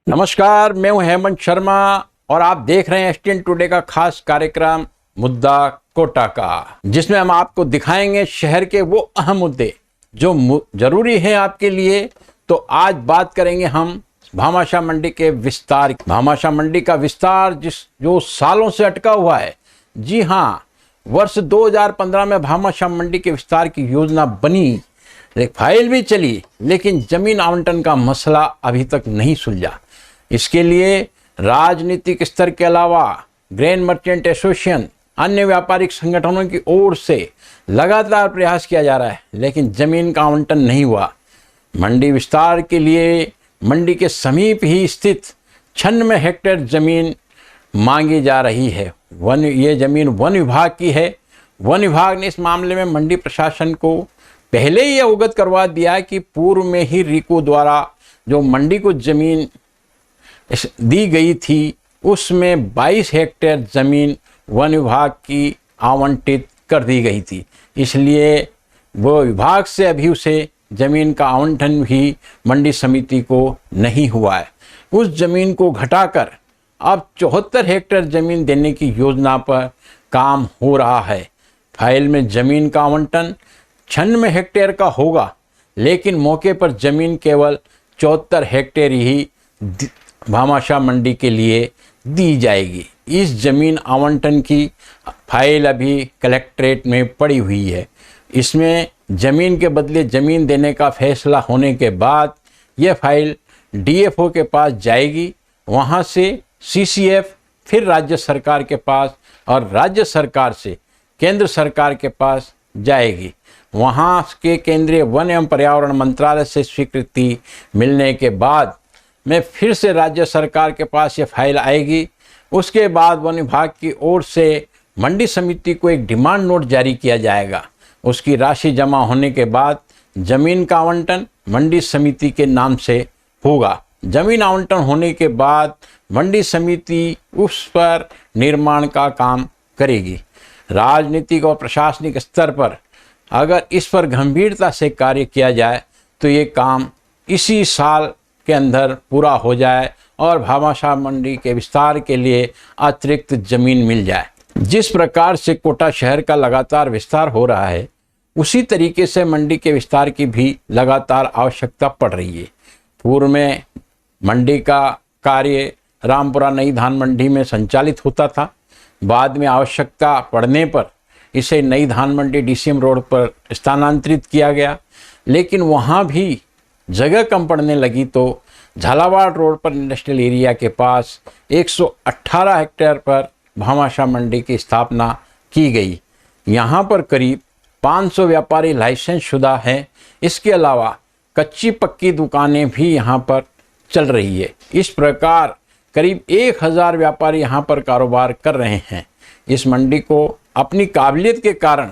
नमस्कार, मैं हूं हेमंत शर्मा और आप देख रहे हैं एसटीएन टुडे का खास कार्यक्रम मुद्दा कोटा का, जिसमें हम आपको दिखाएंगे शहर के वो अहम मुद्दे जो जरूरी हैं आपके लिए। तो आज बात करेंगे हम भामाशाह मंडी के विस्तार। भामाशाह मंडी का विस्तार जो सालों से अटका हुआ है। जी हाँ, वर्ष 2015 में भामाशाह मंडी के विस्तार की योजना बनी, एक फाइल भी चली, लेकिन जमीन आवंटन का मसला अभी तक नहीं सुलझा। इसके लिए राजनीतिक स्तर के अलावा ग्रेन मर्चेंट एसोसिएशन, अन्य व्यापारिक संगठनों की ओर से लगातार प्रयास किया जा रहा है, लेकिन जमीन का आवंटन नहीं हुआ। मंडी विस्तार के लिए मंडी के समीप ही स्थित 96 हेक्टेयर जमीन मांगी जा रही है। ये जमीन वन विभाग की है। वन विभाग ने इस मामले में मंडी प्रशासन को पहले ही अवगत करवा दिया कि पूर्व में ही रिको द्वारा जो मंडी को जमीन दी गई थी, उसमें 22 हेक्टेयर जमीन वन विभाग की आवंटित कर दी गई थी। इसलिए वो विभाग से अभी उसे जमीन का आवंटन भी मंडी समिति को नहीं हुआ है। उस जमीन को घटाकर अब 74 हेक्टेयर जमीन देने की योजना पर काम हो रहा है। फाइल में जमीन का आवंटन 96 हेक्टेयर का होगा, लेकिन मौके पर जमीन केवल 74 हेक्टेयर ही भामाशाह मंडी के लिए दी जाएगी। इस जमीन आवंटन की फाइल अभी कलेक्ट्रेट में पड़ी हुई है। इसमें जमीन के बदले जमीन देने का फैसला होने के बाद यह फाइल डीएफओ के पास जाएगी, वहां से सीसीएफ, फिर राज्य सरकार के पास और राज्य सरकार से केंद्र सरकार के पास जाएगी। वहां के केंद्रीय वन एवं पर्यावरण मंत्रालय से स्वीकृति मिलने के बाद में फिर से राज्य सरकार के पास ये फाइल आएगी। उसके बाद वन विभाग की ओर से मंडी समिति को एक डिमांड नोट जारी किया जाएगा। उसकी राशि जमा होने के बाद जमीन का आवंटन मंडी समिति के नाम से होगा। जमीन आवंटन होने के बाद मंडी समिति उस पर निर्माण का काम करेगी। राजनीतिक और प्रशासनिक स्तर पर अगर इस पर गंभीरता से कार्य किया जाए तो ये काम इसी साल के अंदर पूरा हो जाए और भामाशाह मंडी के विस्तार के लिए अतिरिक्त जमीन मिल जाए। जिस प्रकार से कोटा शहर का लगातार विस्तार हो रहा है, उसी तरीके से मंडी के विस्तार की भी लगातार आवश्यकता पड़ रही है। पूर्व में मंडी का कार्य रामपुरा नई धान मंडी में संचालित होता था। बाद में आवश्यकता पड़ने पर इसे नई धान मंडी डीसीएम रोड पर स्थानांतरित किया गया, लेकिन वहाँ भी जगह कम पड़ने लगी तो झालावाड़ रोड पर इंडस्ट्रियल एरिया के पास 118 हेक्टेयर पर भामाशाह मंडी की स्थापना की गई। यहाँ पर करीब 500 व्यापारी लाइसेंस शुदा हैं। इसके अलावा कच्ची पक्की दुकानें भी यहाँ पर चल रही है। इस प्रकार करीब 1000 व्यापारी यहाँ पर कारोबार कर रहे हैं। इस मंडी को अपनी काबिलियत के कारण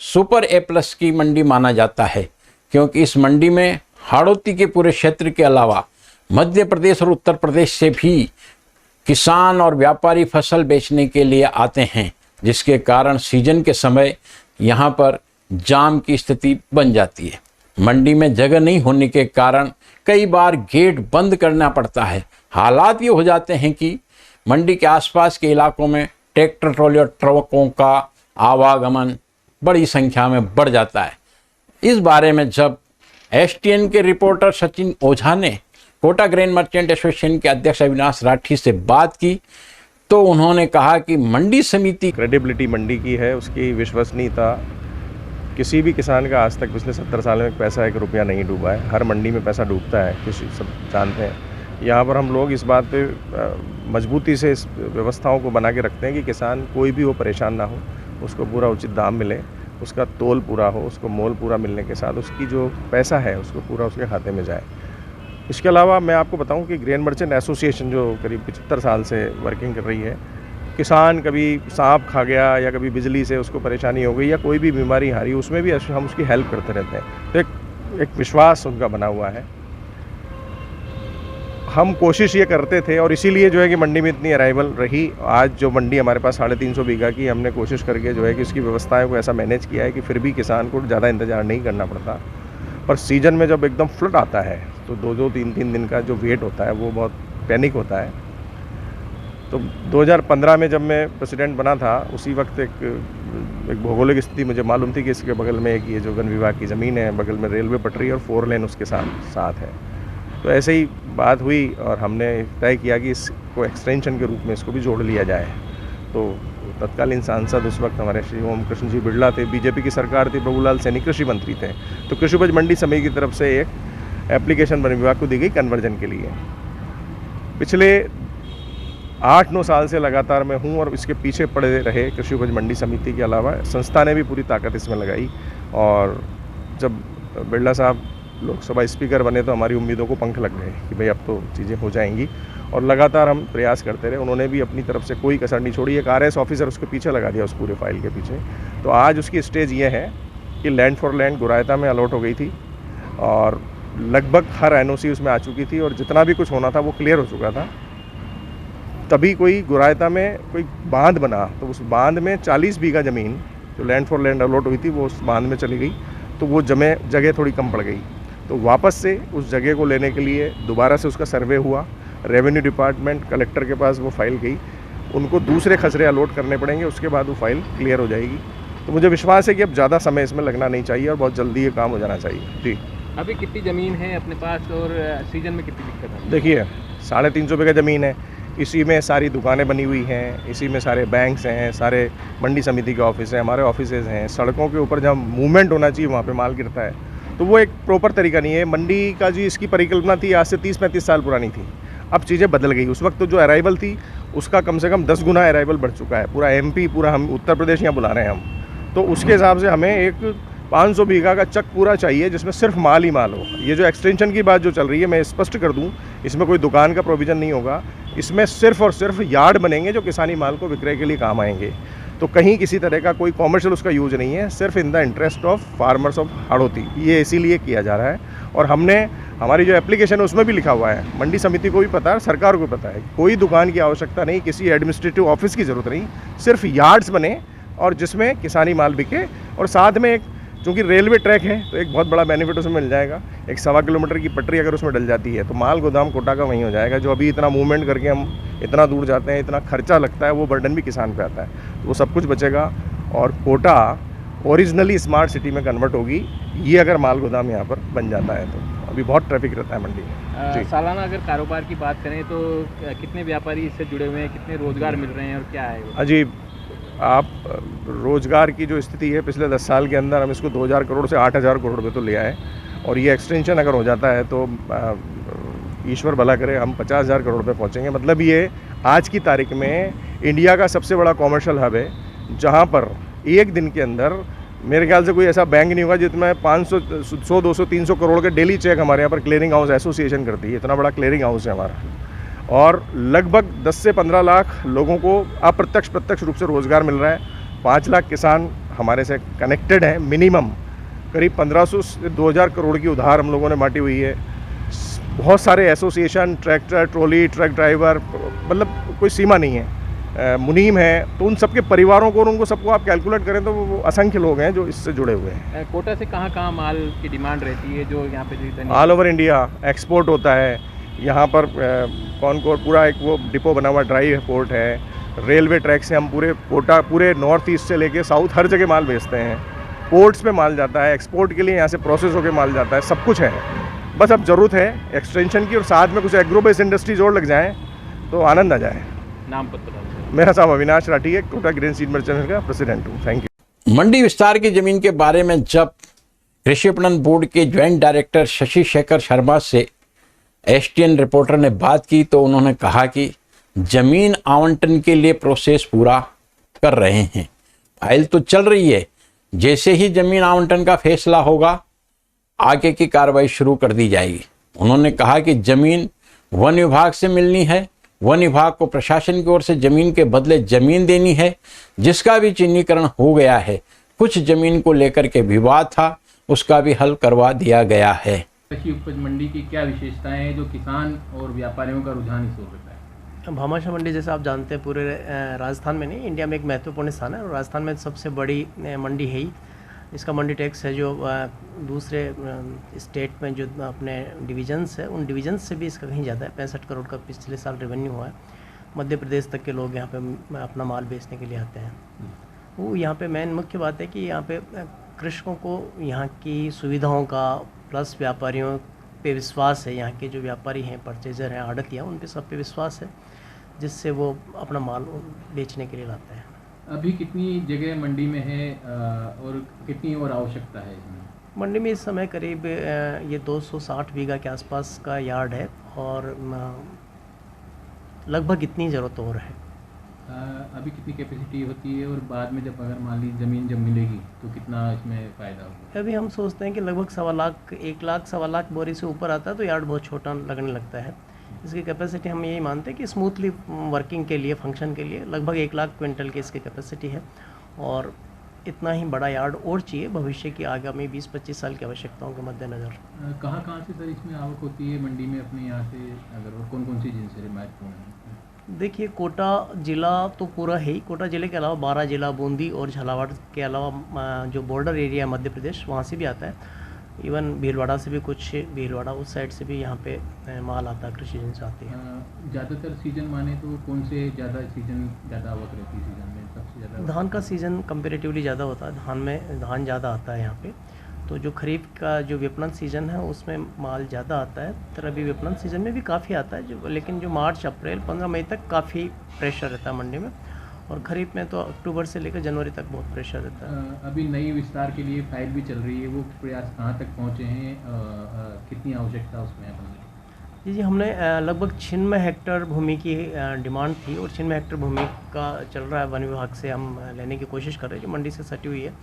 सुपर A+ की मंडी माना जाता है, क्योंकि इस मंडी में हाड़ौती के पूरे क्षेत्र के अलावा मध्य प्रदेश और उत्तर प्रदेश से भी किसान और व्यापारी फसल बेचने के लिए आते हैं, जिसके कारण सीजन के समय यहाँ पर जाम की स्थिति बन जाती है। मंडी में जगह नहीं होने के कारण कई बार गेट बंद करना पड़ता है। हालात ये हो जाते हैं कि मंडी के आसपास के इलाकों में ट्रैक्टर ट्रॉली और ट्रकों का आवागमन बड़ी संख्या में बढ़ जाता है। इस बारे में जब एसटीएन के रिपोर्टर सचिन ओझा ने कोटा ग्रेन मर्चेंट एसोसिएशन के अध्यक्ष अविनाश राठी से बात की, तो उन्होंने कहा कि मंडी समिति क्रेडिबिलिटी मंडी की है, उसकी विश्वसनीयता किसी भी किसान का आज तक पिछले 70 साल में पैसा 1 रुपया नहीं डूबा है। हर मंडी में पैसा डूबता है, किसी सब जानते हैं। यहाँ पर हम लोग इस बात पे मजबूती से इस व्यवस्थाओं को बना के रखते हैं कि किसान कोई भी हो परेशान ना हो, उसको पूरा उचित दाम मिले, उसका तोल पूरा हो, उसको मोल पूरा मिलने के साथ उसकी जो पैसा है उसको पूरा उसके खाते में जाए। इसके अलावा मैं आपको बताऊं कि ग्रेन मर्चेंट एसोसिएशन जो करीब 75 साल से वर्किंग कर रही है, किसान कभी सांप खा गया या कभी बिजली से उसको परेशानी हो गई या कोई भी बीमारी हारी, उसमें भी हम उसकी हेल्प करते रहते हैं। तो एक विश्वास उनका बना हुआ है। हम कोशिश ये करते थे और इसीलिए जो है कि मंडी में इतनी अराइवल रही। आज जो मंडी हमारे पास 350 बीघा की, हमने कोशिश करके जो है कि उसकी व्यवस्थाएं को ऐसा मैनेज किया है कि फिर भी किसान को ज़्यादा इंतज़ार नहीं करना पड़ता। पर सीजन में जब एकदम फ्लड आता है तो 2-2, 3-3 दिन का जो वेट होता है वो बहुत पैनिक होता है। तो 2015 में जब मैं प्रेसिडेंट बना था, उसी वक्त एक भौगोलिक स्थिति मुझे मालूम थी कि इसके बगल में एक ये जो वन विभाग की ज़मीन है, बगल में रेलवे पटरी और 4 लेन उसके साथ है। तो ऐसे ही बात हुई और हमने तय किया कि इसको एक्सटेंशन के रूप में इसको भी जोड़ लिया जाए। तो तत्कालीन सांसद उस वक्त हमारे श्री ओम कृष्ण जी बिड़ला थे, बीजेपी की सरकार थी, प्रभुलाल सैनी कृषि मंत्री थे। तो कृषि उपज मंडी समिति की तरफ से एक एप्लीकेशन वन विभाग को दी गई कन्वर्जन के लिए। पिछले 8-9 साल से लगातार मैं हूँ और इसके पीछे पड़े रहे कृषि उपज मंडी समिति के अलावा संस्था ने भी पूरी ताकत इसमें लगाई। और जब बिड़ला साहब लोकसभा स्पीकर बने तो हमारी उम्मीदों को पंख लग गए कि भाई अब तो चीज़ें हो जाएंगी, और लगातार हम प्रयास करते रहे। उन्होंने भी अपनी तरफ से कोई कसर नहीं छोड़ी। एक RS ऑफिसर उसके पीछे लगा दिया, उस पूरे फाइल के पीछे। तो आज उसकी स्टेज ये है कि लैंड फॉर लैंड गुरायता में अलॉट हो गई थी और लगभग हर NOC उसमें आ चुकी थी और जितना भी कुछ होना था वो क्लियर हो चुका था। तभी कोई गुरायता में कोई बांध बना, तो उस बांध में 40 बीघा ज़मीन जो लैंड फॉर लैंड अलॉट हुई थी वो उस बांध में चली गई। तो वो जगह थोड़ी कम पड़ गई। तो वापस से उस जगह को लेने के लिए दोबारा से उसका सर्वे हुआ, रेवेन्यू डिपार्टमेंट कलेक्टर के पास वो फाइल गई, उनको दूसरे खसरे अलॉट करने पड़ेंगे, उसके बाद वो फाइल क्लियर हो जाएगी। तो मुझे विश्वास है कि अब ज़्यादा समय इसमें लगना नहीं चाहिए और बहुत जल्दी ये काम हो जाना चाहिए। जी, अभी कितनी ज़मीन है अपने पास और सीजन में कितनी दिक्कत है? देखिए 350 बीघा ज़मीन है, इसी में सारी दुकानें बनी हुई हैं, इसी में सारे बैंक्स हैं, सारे मंडी समिति के ऑफिस हैं, हमारे ऑफिसेज हैं। सड़कों के ऊपर जहाँ मूवमेंट होना चाहिए वहाँ पे माल गिरता है। तो वो एक प्रॉपर तरीका नहीं है। मंडी का जी इसकी परिकल्पना थी आज से 30-35 साल पुरानी थी। अब चीज़ें बदल गई। उस वक्त तो जो अराइवल थी उसका कम से कम 10 गुना अराइवल बढ़ चुका है। पूरा MP, पूरा हम उत्तर प्रदेश यहाँ बुला रहे हैं हम। तो उसके हिसाब से हमें एक 500 बीघा का चक पूरा चाहिए जिसमें सिर्फ माल ही माल हो। ये जो एक्सटेंशन की बात जो चल रही है, मैं स्पष्ट कर दूं, इसमें कोई दुकान का प्रोविज़न नहीं होगा। इसमें सिर्फ और सिर्फ यार्ड बनेंगे जो किसानी माल को विक्रय के लिए काम आएंगे। तो कहीं किसी तरह का कोई कॉमर्शियल उसका यूज नहीं है, सिर्फ in the interest of farmers of Hadoti. ये इसीलिए किया जा रहा है। और हमने हमारी जो एप्लीकेशन है उसमें भी लिखा हुआ है, मंडी समिति को भी पता है, सरकार को पता है, कोई दुकान की आवश्यकता नहीं, किसी एडमिनिस्ट्रेटिव ऑफिस की ज़रूरत नहीं, सिर्फ यार्ड्स बने और जिसमें किसानी माल बिके। और साथ में एक, चूँकि रेलवे ट्रैक है तो एक बहुत बड़ा बेनिफिट उसमें मिल जाएगा। 1.25 किलोमीटर की पटरी अगर उसमें डल जाती है तो माल गोदाम कोटा का वहीं हो जाएगा। जो अभी इतना मूवमेंट करके हम इतना दूर जाते हैं, इतना खर्चा लगता है, वो बर्डन भी किसान पे आता है। तो वो सब कुछ बचेगा और कोटा ओरिजिनली स्मार्ट सिटी में कन्वर्ट होगी, ये अगर माल गोदाम यहाँ पर बन जाता है तो। अभी बहुत ट्रैफिक रहता है मंडी में। सालाना अगर कारोबार की बात करें तो कितने व्यापारी इससे जुड़े हुए हैं, कितने रोजगार मिल रहे हैं और क्या है? अजीब, आप रोज़गार की जो स्थिति है पिछले 10 साल के अंदर हम इसको 2000 करोड़ से 8000 करोड़ रुपये तो ले आए। और ये एक्सटेंशन अगर हो जाता है तो ईश्वर भला करे हम 50,000 करोड़ रुपये पहुँचेंगे। मतलब ये आज की तारीख में इंडिया का सबसे बड़ा कॉमर्शियल हब है, जहाँ पर एक दिन के अंदर मेरे ख्याल से कोई ऐसा बैंक नहीं होगा जिसमें 500, 100, 200, 300 करोड़ के डेली चेक हमारे यहाँ पर क्लियरिंग हाउस एसोसिएशन करती है। इतना बड़ा क्लियरिंग हाउस है हमारा। और लगभग 10 से 15 लाख लोगों को अप्रत्यक्ष प्रत्यक्ष रूप से रोज़गार मिल रहा है। 5 लाख किसान हमारे से कनेक्टेड हैं। मिनिमम करीब 1500 से 2000 करोड़ की उधार हम लोगों ने बांटी हुई है। बहुत सारे association, tractor, trolley, truck driver, मतलब कोई सीमा नहीं है। मुनीम है, तो उन सबके परिवारों को और उनको सबको आप कैलकुलेट करें तो वो असंख्य लोग हैं जो इससे जुड़े हुए हैं। कोटा से कहाँ कहाँ माल की डिमांड रहती है जो यहाँ पे? ऑल ओवर इंडिया एक्सपोर्ट होता है। यहाँ पर कॉनकोर पूरा एक वो डिपो बना हुआ ड्राई पोर्ट है। रेलवे ट्रैक से हम पूरे कोटा, पूरे नॉर्थ ईस्ट से लेके साउथ हर जगह माल भेजते हैं। पोर्ट्स पे माल जाता है, एक्सपोर्ट के लिए यहाँ से प्रोसेस होकर माल जाता है, सब कुछ है। बस अब ज़रूरत है एक्सटेंशन की और साथ में कुछ एग्रो बेस्ड इंडस्ट्रीज और लग जाएँ तो आनंद आ जाए। नाम पत्र? मेरा नाम अविनाश राठी है, कोटा ग्रेन सीड मर्चेंट्स का प्रेसिडेंट हूँ। Thank you. मंडी विस्तार की जमीन के बारे में जब कृषि विपणन बोर्ड के ज्वाइंट डायरेक्टर शशि शेखर शर्मा से STN रिपोर्टर ने बात की तो उन्होंने कहा कि जमीन आवंटन के लिए प्रोसेस पूरा कर रहे हैं, फाइल तो चल रही है। जैसे ही जमीन आवंटन का फैसला होगा आगे की कार्रवाई शुरू कर दी जाएगी। उन्होंने कहा कि जमीन वन विभाग से मिलनी है, वन विभाग को प्रशासन की ओर से जमीन के बदले जमीन देनी है, जिसका भी चिन्हीकरण हो गया है। कुछ जमीन को लेकर के विवाद था, उसका भी हल करवा दिया गया है। कृषि उपज मंडी की क्या विशेषताएं हैं जो किसान और व्यापारियों का रुझान इस ओर रहता है? भामाशाह मंडी जैसा आप जानते हैं पूरे राजस्थान में नहीं, इंडिया में एक महत्वपूर्ण स्थान है और राजस्थान में सबसे बड़ी मंडी है ही। इसका मंडी टैक्स है जो दूसरे स्टेट में जो अपने डिविजन्स है उन डिविजन्स से भी इसका कहीं ज़्यादा है। 65 करोड़ का पिछले साल रेवेन्यू हुआ है। मध्य प्रदेश तक के लोग यहाँ पे अपना माल बेचने के लिए आते हैं। वो यहाँ पे मेन मुख्य बात है कि यहाँ पे कृषकों को यहाँ की सुविधाओं का प्लस व्यापारियों पे विश्वास है। यहाँ के जो व्यापारी हैं, परचेजर हैं, आड़तियाँ, उन पे सब पे विश्वास है, जिससे वो अपना माल बेचने के लिए लाते हैं। अभी कितनी जगह मंडी में है और कितनी और आवश्यकता है इसमें? मंडी में इस समय करीब ये 260 बीघा के आसपास का यार्ड है और लगभग इतनी ज़रूरत और है। अभी कितनी कैपेसिटी होती है और बाद में जब अगर मान ली ज़मीन जब मिलेगी तो कितना इसमें फ़ायदा होगा? अभी हम सोचते हैं कि लगभग 1.25 लाख 1 लाख 1.25 लाख बोरी से ऊपर आता है तो यार्ड बहुत छोटा लगने लगता है। इसकी कैपेसिटी हम यही मानते हैं कि स्मूथली वर्किंग के लिए, फंक्शन के लिए लगभग 1 लाख क्विंटल की इसकी कैपेसिटी है और इतना ही बड़ा यार्ड और चाहिए भविष्य की आगामी 20-25 साल की आवश्यकताओं के मद्देनज़र। कहाँ से सर इसमें आवक होती है मंडी में अपने यहाँ से, अगर और कौन सी जिनसे महत्वपूर्ण है? देखिए, कोटा ज़िला तो पूरा है ही। कोटा ज़िले के अलावा 12 ज़िला, बूंदी और झालावाड़ के अलावा जो बॉर्डर एरिया है मध्य प्रदेश, वहाँ से भी आता है। इवन भीलवाड़ा से भी कुछ, भीलवाड़ा उस साइड से भी यहाँ पे माल आता है, कृषि जिनसे आती है। ज़्यादातर सीजन माने तो कौन से ज़्यादा आवक रहती है सीजन में? सबसे ज़्यादा धान का सीज़न कंपेरेटिवली ज़्यादा होता है। धान ज़्यादा आता है यहाँ पे। तो जो खरीफ का जो विपणन सीज़न है उसमें माल ज़्यादा आता है। तो रबी विपणन सीज़न में भी काफ़ी आता है लेकिन जो मार्च, अप्रैल, 15 मई तक काफ़ी प्रेशर रहता है मंडी में और खरीफ में तो अक्टूबर से लेकर जनवरी तक बहुत प्रेशर रहता है। अभी नई विस्तार के लिए फाइल भी चल रही है, वो प्रयास कहाँ तक पहुँचे हैं? कितनी आवश्यकता उसमें है? जी, हमने लगभग 96 हेक्टेयर भूमि की डिमांड थी और 96 हेक्टेयर भूमि का चल रहा है। वन विभाग से हम लेने की कोशिश कर रहे हैं, जो मंडी से सटी हुई है।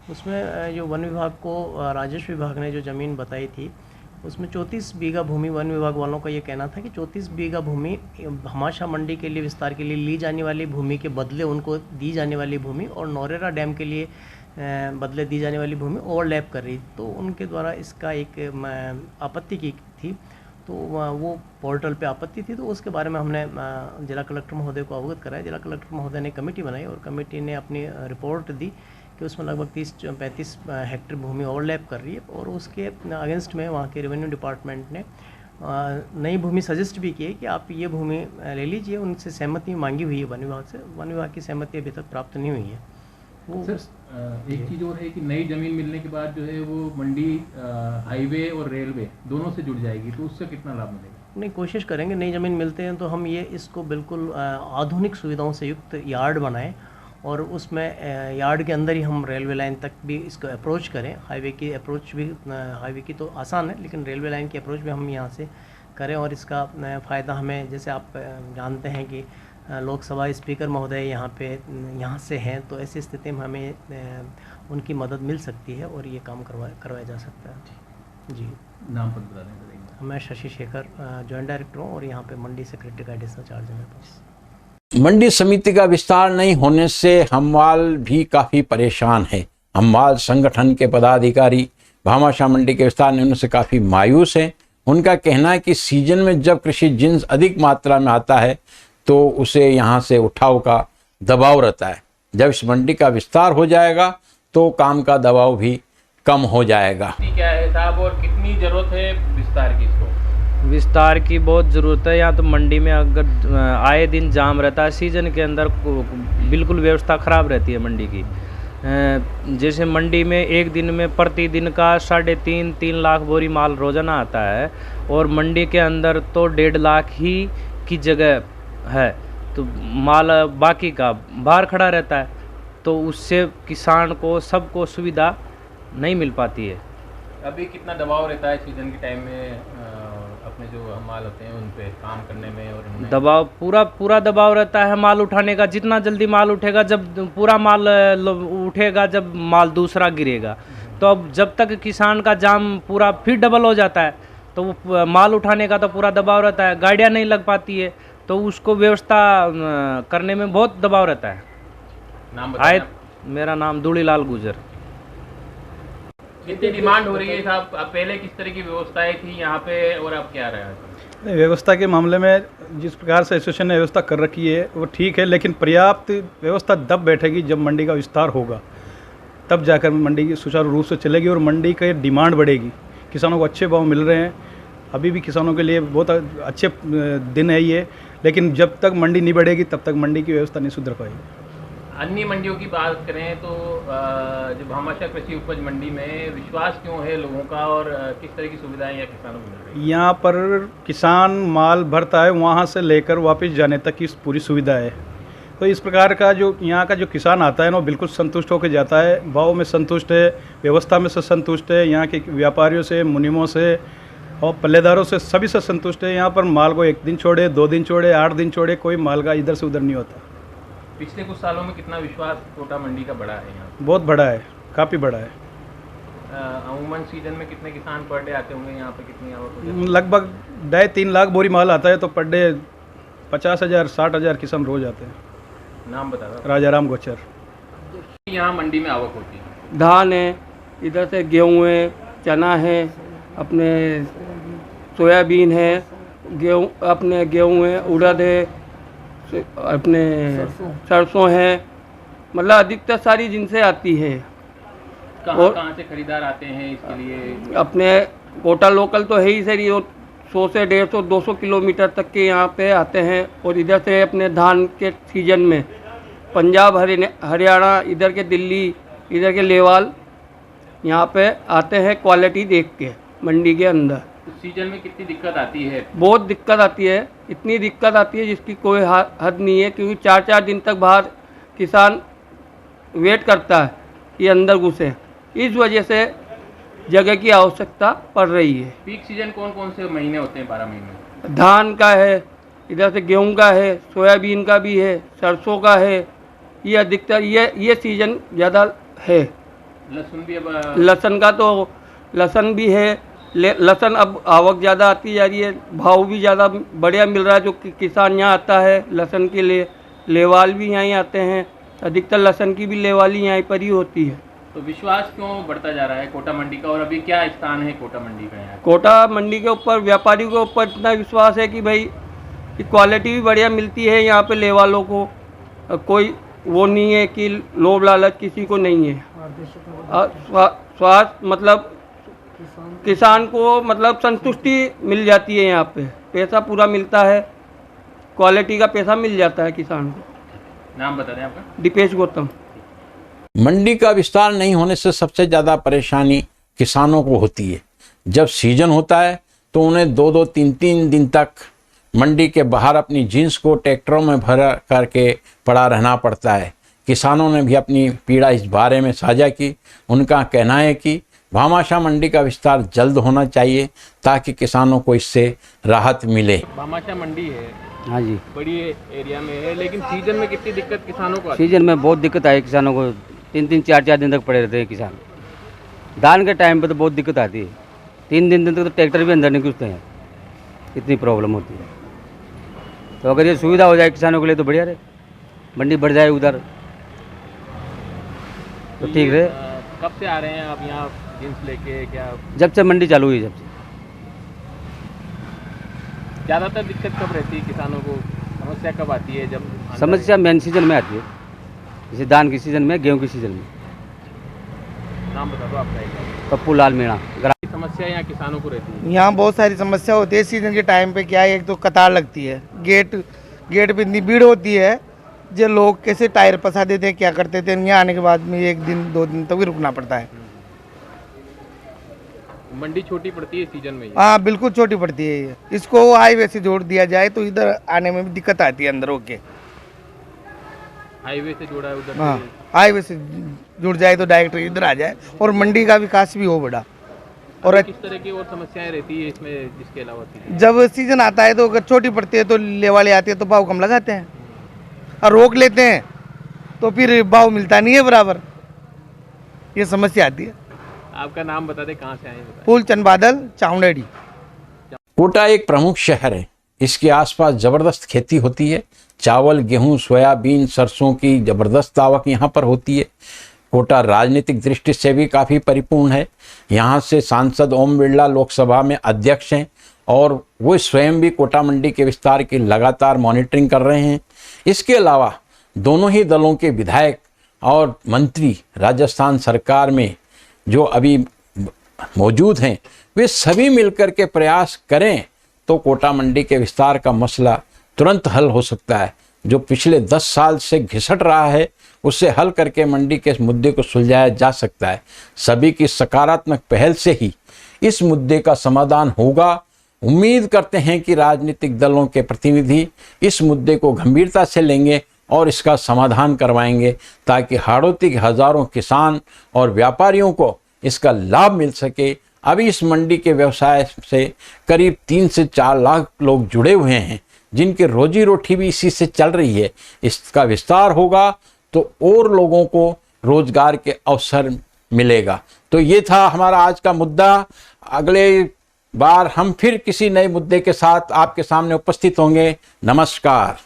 उसमें जो वन विभाग को राजस्व विभाग ने जो ज़मीन बताई थी उसमें 34 बीघा भूमि, वन विभाग वालों का ये कहना था कि 34 बीघा भूमि भामाशाह मंडी के लिए विस्तार के लिए ली जाने वाली भूमि के बदले उनको दी जाने वाली भूमि और नौरेरा डैम के लिए बदले दी जाने वाली भूमि ओवरलैप कर रही। तो उनके द्वारा इसका एक आपत्ति की थी, तो वो पोर्टल पे आपत्ति थी। तो उसके बारे में हमने जिला कलेक्टर महोदय को अवगत कराया। जिला कलेक्टर महोदय ने कमेटी बनाई और कमेटी ने अपनी रिपोर्ट दी कि उसमें लगभग 30-35 हेक्टेयर भूमि ओवरलैप कर रही है और उसके अगेंस्ट में वहाँ के रेवेन्यू डिपार्टमेंट ने नई भूमि सजेस्ट भी की है कि आप ये भूमि ले लीजिए। उनसे सहमति मांगी हुई है वन विभाग से। वन विभाग की सहमति अभी तक प्राप्त नहीं हुई है। वो सर एक चीज़ और है कि नई ज़मीन मिलने के बाद जो है वो मंडी हाईवे और रेलवे दोनों से जुड़ जाएगी, तो उससे कितना लाभ मिलेगा? नहीं, कोशिश करेंगे। नई ज़मीन मिलते हैं तो हम इसको बिल्कुल आधुनिक सुविधाओं से युक्त यार्ड बनाएं और उसमें यार्ड के अंदर ही हम रेलवे लाइन तक भी इसको अप्रोच करें। हाईवे की अप्रोच भी, हाईवे की तो आसान है लेकिन रेलवे लाइन की अप्रोच भी हम यहाँ से करें और इसका फ़ायदा हमें, जैसे आप जानते हैं कि लोकसभा स्पीकर महोदय यहाँ से हैं, तो ऐसी स्थिति में हमें उनकी मदद मिल सकती है और ये काम करवाया जा सकता है। जी, नाम पर बता दें। मैं शशि शेखर, जॉइंट डायरेक्टर हूँ और यहाँ पे मंडी सेक्रेटरी का एडिशनल चार्ज है मेरे पास। मंडी समिति का विस्तार नहीं होने से हमवाल भी काफ़ी परेशान है। हमवाल संगठन के पदाधिकारी भामाशाह मंडी के विस्तार नहीं होने से काफ़ी मायूस हैं। उनका कहना है कि सीजन में जब कृषि जिन्स अधिक मात्रा में आता है तो उसे यहाँ से उठाव का दबाव रहता है। जब इस मंडी का विस्तार हो जाएगा तो काम का दबाव भी कम हो जाएगा। क्या है साहब और कितनी ज़रूरत है विस्तार की? इसको विस्तार की बहुत ज़रूरत है। यहाँ तो मंडी में अगर आए दिन जाम रहता है, सीज़न के अंदर बिल्कुल व्यवस्था ख़राब रहती है मंडी की। जैसे मंडी में एक दिन में प्रतिदिन का 3.5-3 लाख बोरी माल रोज़ाना आता है और मंडी के अंदर तो 1.5 लाख ही की जगह है, तो माल बाकी का बाहर खड़ा रहता है, तो उससे किसान को सबको सुविधा नहीं मिल पाती है। अभी कितना दबाव रहता है सीजन के टाइम में अपने जो माल होते हैं उन पे काम करने में? और दबाव पूरा दबाव रहता है माल उठाने का। जितना जल्दी माल उठेगा, जब पूरा माल उठेगा, जब माल दूसरा गिरेगा, तो अब जब तक किसान का जाम पूरा फिर डबल हो जाता है तो वो माल उठाने का तो पूरा दबाव रहता है। गाड़ियाँ नहीं लग पाती है तो उसको व्यवस्था करने में बहुत दबाव रहता है। नाम बताइए। मेरा नाम दूड़ीलाल गुजर। कितनी डिमांड हो रही है साहब? पहले किस तरह की व्यवस्थाएं थी यहाँ पे और अब क्या रहा है? व्यवस्था के मामले में जिस प्रकार से एसोसिएशन ने व्यवस्था कर रखी है वो ठीक है, लेकिन पर्याप्त व्यवस्था तब बैठेगी जब मंडी का विस्तार होगा, तब जाकर मंडी की सुचारू रूप से चलेगी और मंडी की डिमांड बढ़ेगी। किसानों को अच्छे भाव मिल रहे हैं, अभी भी किसानों के लिए बहुत अच्छे दिन है ये, लेकिन जब तक मंडी नहीं बढ़ेगी तब तक मंडी की व्यवस्था नहीं सुधर पाएगी। अन्य मंडियों की बात करें तो जो भामाशाह कृषि उपज मंडी में विश्वास क्यों है लोगों का, और किस तरह की सुविधाएं यहाँ किसानों को मिल रही है? यहाँ पर किसान माल भरता है, वहाँ से लेकर वापस जाने तक की पूरी सुविधा है। तो इस प्रकार का जो यहाँ का जो किसान आता है ना, वो बिल्कुल संतुष्ट होकर जाता है, भाव में संतुष्ट है, व्यवस्था में से संतुष्ट है, यहाँ के व्यापारियों से, मुनीमों से और पल्लेदारों से सभी से संतुष्ट है। यहाँ पर माल को 1 दिन छोड़े, 2 दिन छोड़े, 8 दिन छोड़े, कोई माल का इधर से उधर नहीं होता। पिछले कुछ सालों में कितना विश्वास कोटा मंडी का बढ़ा है यहाँ? बहुत बड़ा है, काफ़ी बड़ा है। अमूमन सीजन में कितने किसान पर डे आते होंगे यहाँ पे, कितनी आवक हो जाती है? लगभग 2.5-3 लाख बोरी माल आता है, तो पर डे 50,000 60,000 किसान रोज आते हैं। नाम बता दो। राजाराम गोचर। यहाँ मंडी में आवक होती है? धान है, इधर से गेहूँ है, चना है, अपने सोयाबीन है, गेहूँ है, उड़द है, अपने सरसों है, मतलब अधिकतर सारी जिनसे आती है। कहाँ से खरीदार आते हैं इसके लिए? अपने कोटा लोकल तो है ही सर, ये 100 से 150 200 किलोमीटर तक के यहाँ पे आते हैं। और इधर से अपने धान के सीजन में पंजाब, हरियाणा, इधर के दिल्ली, इधर के लेवाल यहाँ पे आते हैं क्वालिटी देख के मंडी के अंदर। सीजन में कितनी दिक्कत आती है? बहुत दिक्कत आती है, इतनी दिक्कत आती है जिसकी कोई हद नहीं है, क्योंकि 4-4 दिन तक बाहर किसान वेट करता है कि अंदर घुसे। इस वजह से जगह की आवश्यकता पड़ रही है। पीक सीजन कौन कौन से महीने होते हैं 12 महीने? धान का है, इधर से गेहूं का है, सोयाबीन का भी है, सरसों का है, ये अधिकतर ये सीजन ज़्यादा है। लहसुन भी? लहसुन का तो लहसुन भी है, लहसुन अब आवक ज़्यादा आती जा रही है, भाव भी ज़्यादा बढ़िया मिल रहा है। जो किसान यहाँ आता है लहसुन के लिए, लेवाल भी यहाँ ही आते हैं, अधिकतर लहसुन की भी लेवाली यहाँ पर ही होती है। तो विश्वास क्यों बढ़ता जा रहा है कोटा मंडी का, और अभी क्या स्थान है कोटा मंडी का यहाँ? कोटा मंडी के ऊपर व्यापारी के ऊपर इतना विश्वास है कि भाई कि क्वालिटी भी बढ़िया मिलती है यहाँ पे लेवालों को, कोई वो नहीं है कि लोभ लालच किसी को नहीं है। स्वास्थ्य मतलब किसान को मतलब संतुष्टि मिल जाती है, यहाँ पे पैसा पूरा मिलता है, क्वालिटी का पैसा मिल जाता है किसान को। नाम बता दें आपका? दीपेश गौतम। मंडी का विस्तार नहीं होने से सबसे ज़्यादा परेशानी किसानों को होती है। जब सीजन होता है तो उन्हें 2-2 3-3 दिन तक मंडी के बाहर अपनी जीन्स को ट्रैक्टरों में भर करके पड़ा रहना पड़ता है। किसानों ने भी अपनी पीड़ा इस बारे में साझा की। उनका कहना है कि भामाशाह मंडी का विस्तार जल्द होना चाहिए ताकि किसानों को इससे राहत मिले। भामाशाह मंडी है, हाँ जी, बड़ी एरिया में है, लेकिन सीजन में कितनी दिक्कत किसानों को आती है? सीजन में बहुत दिक्कत आई किसानों को, 3-3 4-4 दिन तक पड़े रहते हैं किसान। धान के टाइम पे तो बहुत दिक्कत आती है, 3 दिन तक तो ट्रैक्टर भी अंदर नहीं घुसते हैं, इतनी प्रॉब्लम होती है। तो अगर ये सुविधा हो जाए किसानों के लिए तो बढ़िया रहे, मंडी बढ़ जाए उधर तो ठीक रहे। कब से आ रहे हैं आप यहाँ जींस लेके? क्या जब से मंडी चालू हुई, जब से। ज़्यादातर दिक्कत कब रहती है किसानों को, समस्या कब आती है? जब समस्या मेन सीजन में आती है, जैसे धान की सीजन में, गेहूँ की सीजन में। नाम बता दो आपका एक बार। पप्पू लाल मीणा। समस्या यहाँ किसानों को रहती है? यहाँ बहुत सारी समस्या होती है सीजन के टाइम पे। क्या है, एक तो कतार लगती है, गेट पे इतनी भीड़ होती है, जो लोग कैसे टायर फंसा देते हैं, क्या करते थे। यहाँ आने के बाद में 1 दिन 2 दिन तक भी रुकना पड़ता है। मंडी छोटी पड़ती है सीजन में? हाँ बिल्कुल छोटी पड़ती है ये। इसको हाईवे से जोड़ दिया जाए तो इधर आने में भी दिक्कत आती है अंदर होके। हाईवे से जोड़ा है उधर? हाँ, हाईवे से जुड़ जाए तो डायरेक्ट इधर आ जाए और मंडी का विकास भी हो बड़ा। और किस तरह की और समस्याएं रहती है इसमें जिसके अलावा? जब सीजन आता है तो अगर छोटी पड़ती है तो लेवाले आते हैं तो भाव कम लगाते हैं, और रोक लेते हैं तो फिर भाव मिलता नहीं है बराबर, ये समस्या आती है। आपका नाम बता दें, कहाँ से आए हैं? फूलचंद बादल, चावंडेडी। कोटा एक प्रमुख शहर है। इसके आसपास ज़बरदस्त खेती होती है। चावल, गेहूं, सोयाबीन, सरसों की ज़बरदस्त आवक यहाँ पर होती है। कोटा राजनीतिक दृष्टि से भी काफ़ी परिपूर्ण है। यहाँ से सांसद ओम बिरला लोकसभा में अध्यक्ष हैं और वो स्वयं भी कोटा मंडी के विस्तार की लगातार मॉनिटरिंग कर रहे हैं। इसके अलावा दोनों ही दलों के विधायक और मंत्री राजस्थान सरकार में जो अभी मौजूद हैं, वे सभी मिलकर के प्रयास करें तो कोटा मंडी के विस्तार का मसला तुरंत हल हो सकता है। जो पिछले 10 साल से घिसट रहा है, उससे हल करके मंडी के इस मुद्दे को सुलझाया जा सकता है। सभी की सकारात्मक पहल से ही इस मुद्दे का समाधान होगा। उम्मीद करते हैं कि राजनीतिक दलों के प्रतिनिधि इस मुद्दे को गंभीरता से लेंगे और इसका समाधान करवाएंगे, ताकि हाड़ौती के हजारों किसान और व्यापारियों को इसका लाभ मिल सके। अभी इस मंडी के व्यवसाय से करीब 3 से 4 लाख लोग जुड़े हुए हैं, जिनकी रोजी रोटी भी इसी से चल रही है। इसका विस्तार होगा तो और लोगों को रोजगार के अवसर मिलेगा। तो ये था हमारा आज का मुद्दा। अगले बार हम फिर किसी नए मुद्दे के साथ आपके सामने उपस्थित होंगे। नमस्कार।